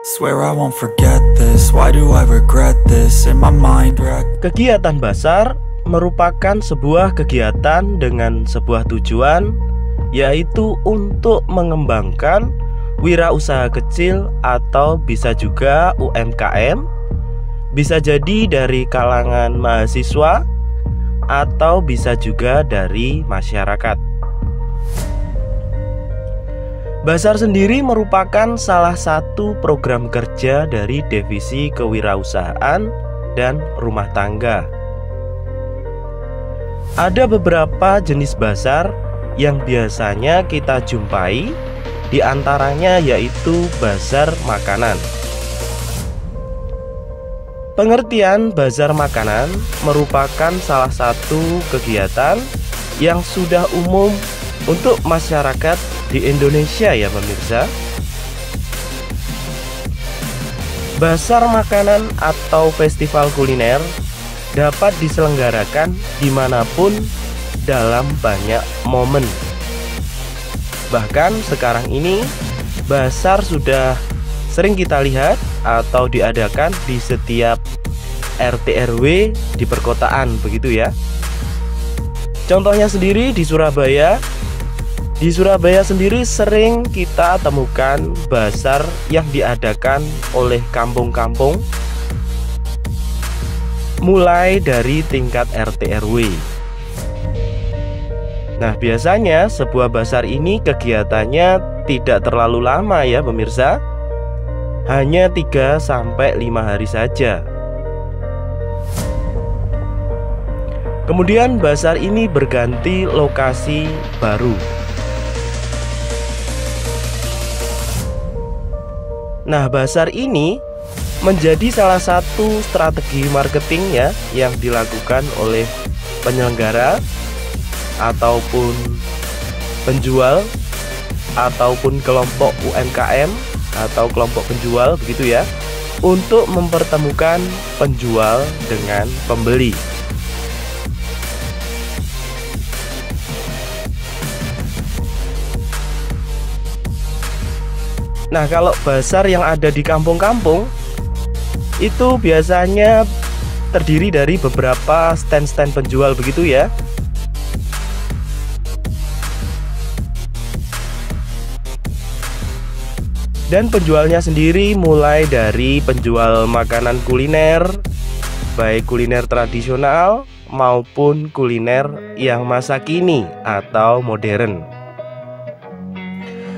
Swear I won't forget this. Why do I regret this? In my mind Kegiatan basar merupakan sebuah kegiatan dengan sebuah tujuan, yaitu untuk mengembangkan wirausaha kecil atau bisa juga UMKM. Bisa jadi dari kalangan mahasiswa atau bisa juga dari masyarakat. Basar sendiri merupakan salah satu program kerja dari Divisi Kewirausahaan dan Rumah Tangga. Ada beberapa jenis basar yang biasanya kita jumpai, di antaranya yaitu basar makanan. Pengertian bazar makanan merupakan salah satu kegiatan yang sudah umum untuk masyarakat di Indonesia ya pemirsa. Bazar makanan atau festival kuliner dapat diselenggarakan dimanapun dalam banyak momen. Bahkan sekarang ini bazar sudah sering kita lihat atau diadakan di setiap RT RW di perkotaan begitu ya. Contohnya sendiri di Surabaya. Di Surabaya sendiri sering kita temukan bazar yang diadakan oleh kampung-kampung, mulai dari tingkat RT RW. Nah, biasanya sebuah bazar ini kegiatannya tidak terlalu lama ya pemirsa. Hanya 3-5 hari saja. Kemudian bazar ini berganti lokasi baru. Nah, bazar ini menjadi salah satu strategi marketing ya yang dilakukan oleh penyelenggara ataupun penjual ataupun kelompok UMKM atau kelompok penjual begitu ya, untuk mempertemukan penjual dengan pembeli. Nah, kalau bazar yang ada di kampung-kampung itu biasanya terdiri dari beberapa stand-stand penjual begitu ya. Dan penjualnya sendiri mulai dari penjual makanan kuliner, baik kuliner tradisional maupun kuliner yang masa kini atau modern.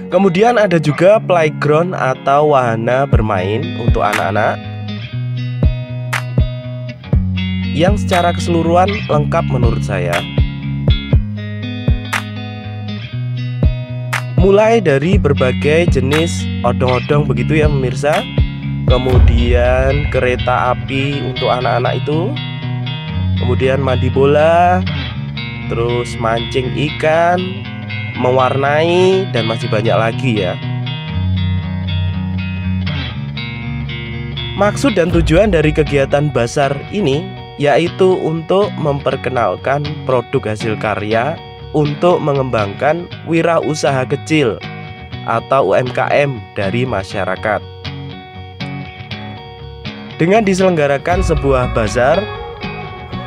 Kemudian ada juga playground atau wahana bermain untuk anak-anak yang secara keseluruhan lengkap menurut saya. Mulai dari berbagai jenis odong-odong begitu ya pemirsa. Kemudian kereta api untuk anak-anak itu. Kemudian mandi bola, terus mancing ikan, mewarnai, dan masih banyak lagi ya. Maksud dan tujuan dari kegiatan bazar ini yaitu untuk memperkenalkan produk hasil karya untuk mengembangkan wirausaha kecil atau UMKM dari masyarakat. Dengan diselenggarakan sebuah bazar,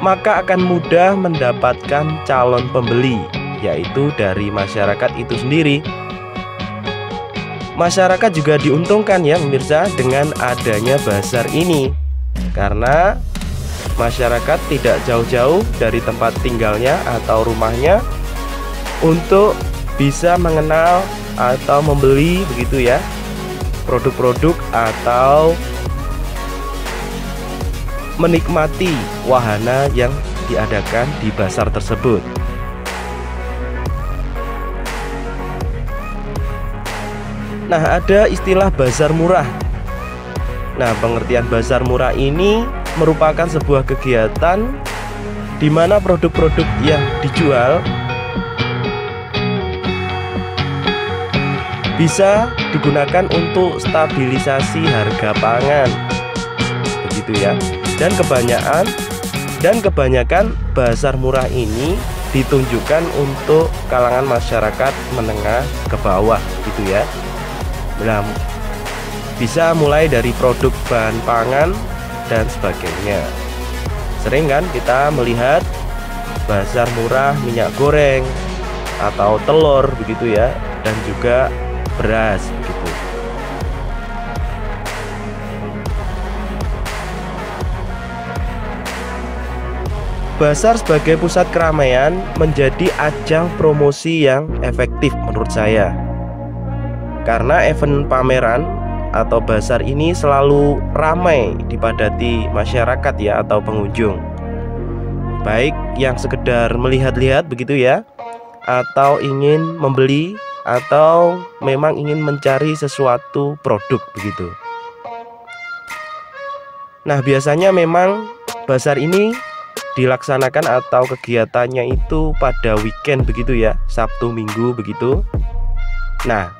maka akan mudah mendapatkan calon pembeli, yaitu dari masyarakat itu sendiri. Masyarakat juga diuntungkan ya pemirsa dengan adanya bazar ini, karena masyarakat tidak jauh-jauh dari tempat tinggalnya atau rumahnya untuk bisa mengenal atau membeli begitu ya produk-produk atau menikmati wahana yang diadakan di bazar tersebut. Nah, ada istilah bazar murah. Nah, pengertian bazar murah ini merupakan sebuah kegiatan di mana produk-produk yang dijual bisa digunakan untuk stabilisasi harga pangan. Begitu ya. Dan kebanyakan bazar murah ini ditunjukkan untuk kalangan masyarakat menengah ke bawah gitu ya. Nah, Bisa mulai dari produk bahan pangan dan sebagainya. Sering kan kita melihat bazar murah minyak goreng atau telur begitu ya, dan juga beras begitu. Bazar sebagai pusat keramaian menjadi ajang promosi yang efektif menurut saya. Karena event pameran atau bazar ini selalu ramai dipadati masyarakat ya, atau pengunjung. Baik yang sekedar melihat-lihat begitu ya, atau ingin membeli, atau memang ingin mencari sesuatu produk begitu. Nah, biasanya memang bazar ini dilaksanakan atau kegiatannya itu pada weekend begitu ya, Sabtu Minggu begitu. Nah,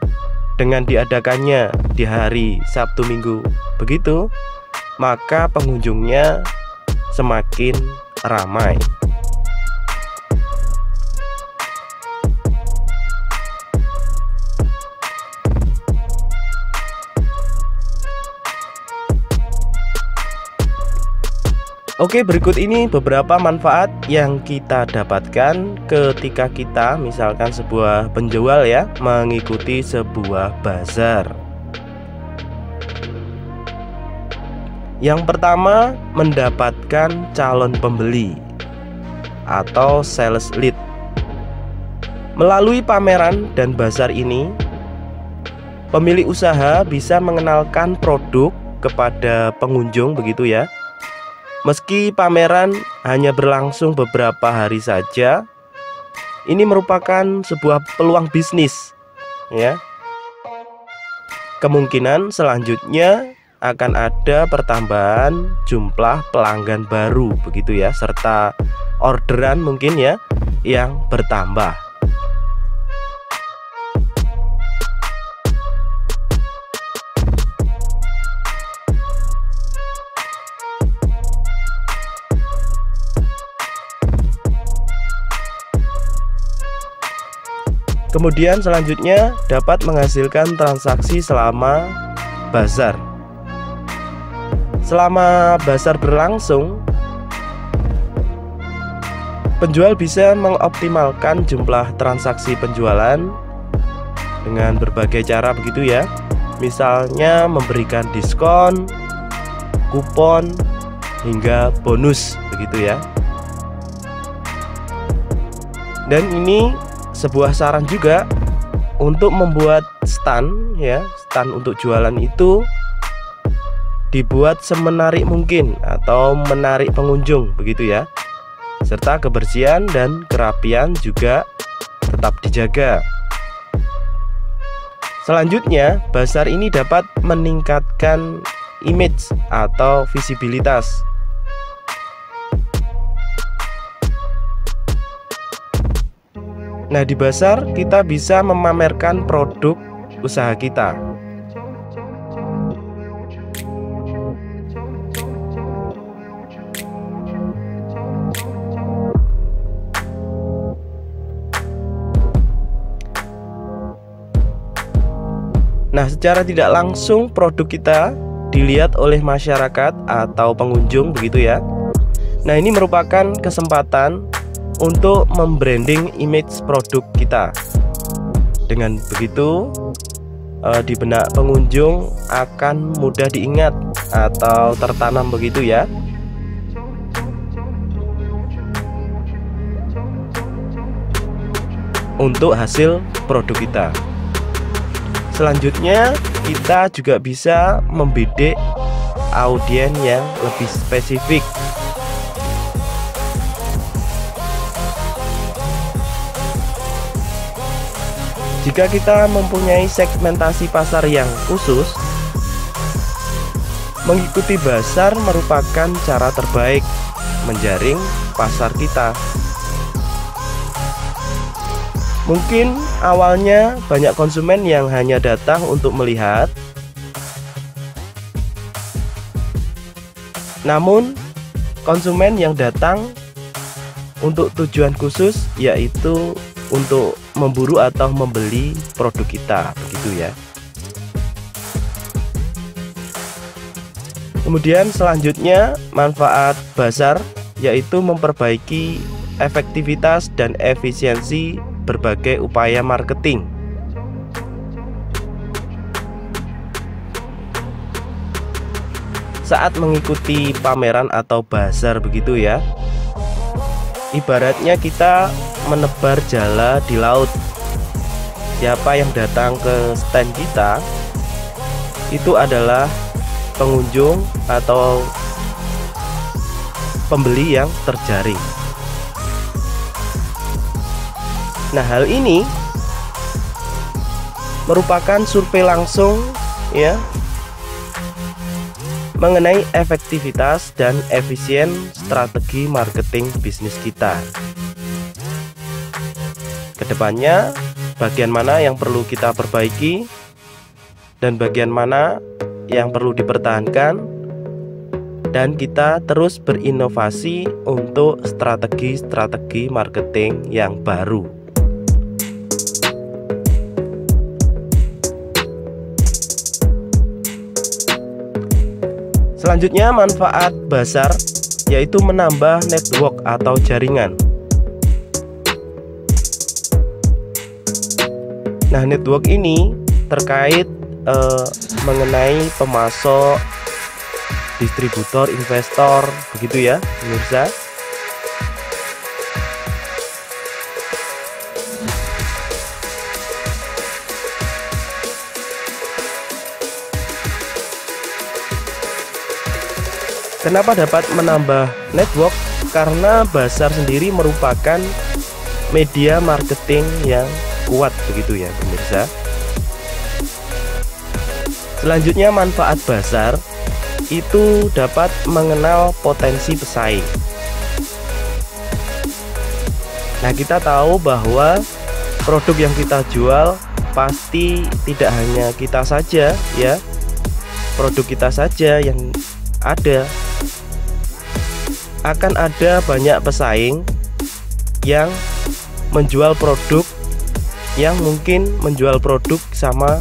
dengan diadakannya di hari Sabtu Minggu begitu, maka pengunjungnya semakin ramai. Oke, berikut ini beberapa manfaat yang kita dapatkan ketika kita misalkan sebuah penjual ya mengikuti sebuah bazar. Yang pertama, mendapatkan calon pembeli atau sales lead. Melalui pameran dan bazar ini, pemilik usaha bisa mengenalkan produk kepada pengunjung begitu ya. Meski pameran hanya berlangsung beberapa hari saja, ini merupakan sebuah peluang bisnis ya. Kemungkinan selanjutnya akan ada pertambahan jumlah pelanggan baru begitu ya, serta orderan mungkin ya yang bertambah. Kemudian selanjutnya dapat menghasilkan transaksi selama bazar. Selama bazar berlangsung, penjual bisa mengoptimalkan jumlah transaksi penjualan dengan berbagai cara begitu ya. Misalnya memberikan diskon, kupon, hingga bonus begitu ya. Dan ini sebuah saran juga untuk membuat stand ya, stand untuk jualan itu dibuat semenarik mungkin atau menarik pengunjung begitu ya. Serta kebersihan dan kerapian juga tetap dijaga. Selanjutnya, bazar ini dapat meningkatkan image atau visibilitas. Nah, di bazar kita bisa memamerkan produk usaha kita. Nah, secara tidak langsung produk kita dilihat oleh masyarakat atau pengunjung begitu ya. Nah, ini merupakan kesempatan untuk membranding image produk kita. Dengan begitu, di benak pengunjung akan mudah diingat atau tertanam begitu ya. Untuk hasil produk kita. Selanjutnya, kita juga bisa membidik audiens yang lebih spesifik. Jika kita mempunyai segmentasi pasar yang khusus, mengikuti bazar merupakan cara terbaik menjaring pasar kita. Mungkin awalnya banyak konsumen yang hanya datang untuk melihat, namun konsumen yang datang untuk tujuan khusus, yaitu untuk memburu atau membeli produk kita begitu ya. Kemudian selanjutnya manfaat Bazar yaitu memperbaiki efektivitas dan efisiensi berbagai upaya marketing. Saat mengikuti pameran atau bazar begitu ya, ibaratnya kita menebar jala di laut. Siapa yang datang ke stand kita itu adalah pengunjung atau pembeli yang terjaring. Nah, hal ini merupakan survei langsung ya mengenai efektivitas dan efisien strategi marketing bisnis kita. Kedepannya, bagian mana yang perlu kita perbaiki dan bagian mana yang perlu dipertahankan, dan kita terus berinovasi untuk strategi-strategi marketing yang baru. Selanjutnya manfaat Bazar yaitu menambah network atau jaringan. Nah, network ini terkait mengenai pemasok, distributor, investor, begitu ya pemirsa. Kenapa dapat menambah network? Karena Bazar sendiri merupakan media marketing yang kuat begitu ya pemirsa. Selanjutnya manfaat Bazar itu dapat mengenal potensi pesaing. Nah, kita tahu bahwa produk yang kita jual pasti tidak hanya kita saja ya, produk kita saja yang ada, akan ada banyak pesaing yang menjual produk yang mungkin menjual produk sama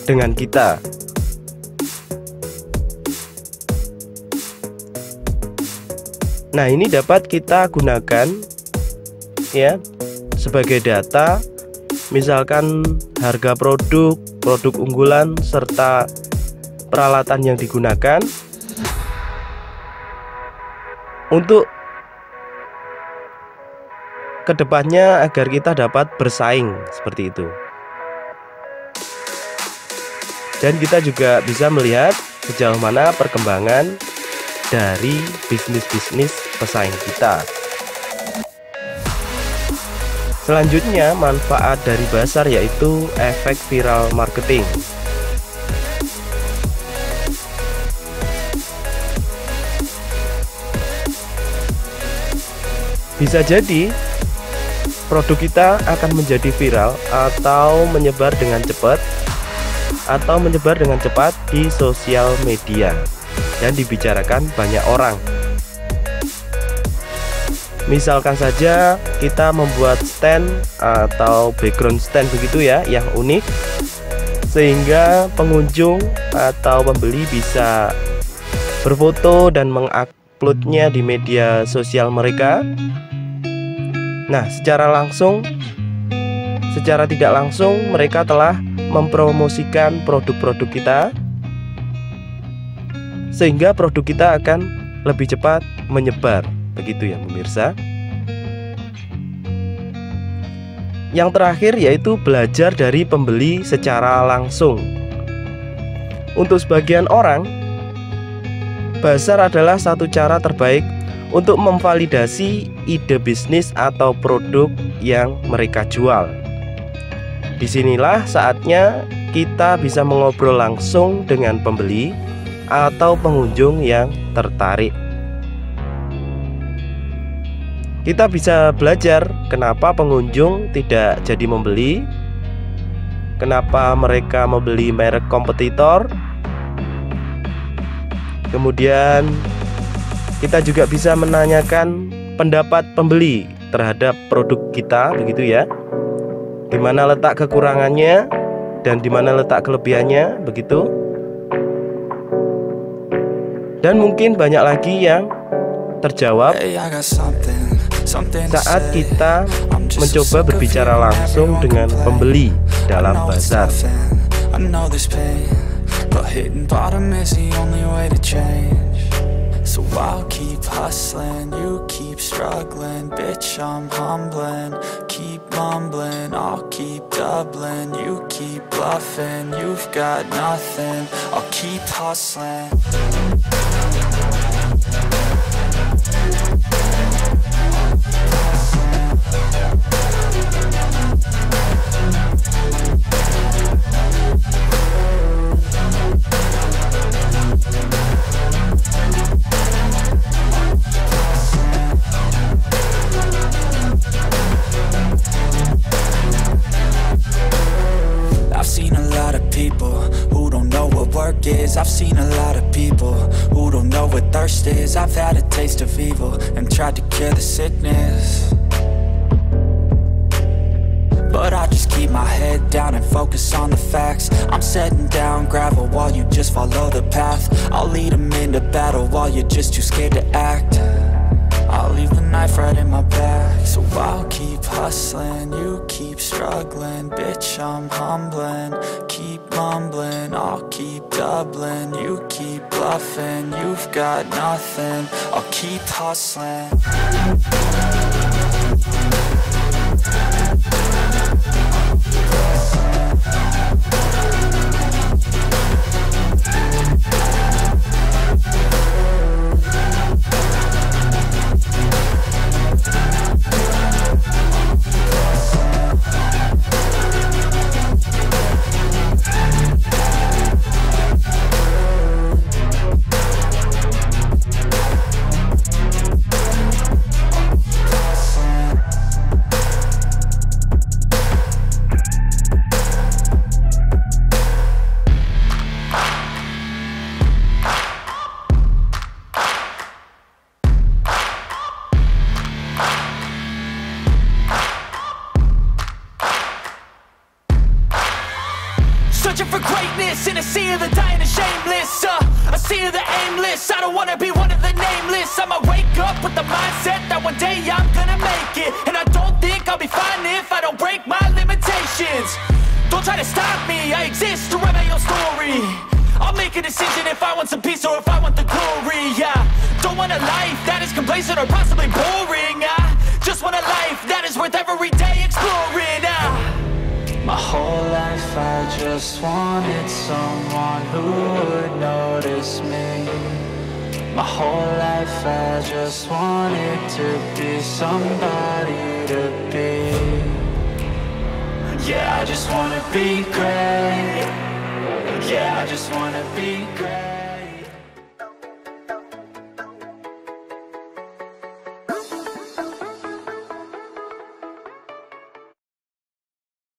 dengan kita. Nah, ini dapat kita gunakan ya sebagai data, misalkan harga produk unggulan serta peralatan yang digunakan untuk kedepannya agar kita dapat bersaing seperti itu. Dan kita juga bisa melihat sejauh mana perkembangan dari bisnis-bisnis pesaing kita. Selanjutnya manfaat dari Bazar yaitu efek viral marketing. Bisa jadi produk kita akan menjadi viral atau menyebar dengan cepat di sosial media dan dibicarakan banyak orang. Misalkan saja kita membuat stand atau background stand begitu ya yang unik, sehingga pengunjung atau pembeli bisa berfoto dan menguploadnya di media sosial mereka. Nah, secara tidak langsung mereka telah mempromosikan produk-produk kita, sehingga produk kita akan lebih cepat menyebar, begitu ya pemirsa. Yang terakhir yaitu belajar dari pembeli secara langsung. Untuk sebagian orang, Bazar adalah satu cara terbaik untuk memvalidasi ide bisnis atau produk yang mereka jual. Disinilah saatnya kita bisa mengobrol langsung dengan pembeli atau pengunjung yang tertarik. Kita bisa belajar kenapa pengunjung tidak jadi membeli, kenapa mereka membeli merek kompetitor. Kemudian kita juga bisa menanyakan pendapat pembeli terhadap produk kita, begitu ya. Di mana letak kekurangannya dan di mana letak kelebihannya, begitu. Dan mungkin banyak lagi yang terjawab saat kita mencoba berbicara langsung dengan pembeli dalam bazar. So I'll keep hustling, you keep struggling. Bitch, I'm humbling. Keep mumbling, I'll keep doubling. You keep bluffing, you've got nothing. I'll keep hustling. I've seen a lot of people who don't know what thirst is. I've had a taste of evil and tried to cure the sickness, but I just keep my head down and focus on the facts. I'm setting down gravel while you just follow the path. I'll lead them into battle while you're just too scared to act. I'll leave the knife right in my back. So I'll keep hustling, you keep struggling. Bitch, I'm humbling. Keep mumbling, I'll keep doubling. You keep bluffing, you've got nothing. I'll keep hustling. Searching for greatness in a sea of the dying and shameless, a sea of the aimless. I don't wanna be one of the nameless. I'ma wake up with the mindset that one day I'm gonna make it, and I don't think I'll be fine if I don't break my limitations. Don't try to stop me, I exist to write my own story. I'll make a decision if I want some peace or if I want the glory. Yeah, don't want a life that is complacent or possibly boring. I just want a life that is worth every day exploring. My whole life I just wanted someone who would notice me. My whole life I just wanted to be somebody to be. Yeah, I just wanna be great. Yeah, I just wanna be great.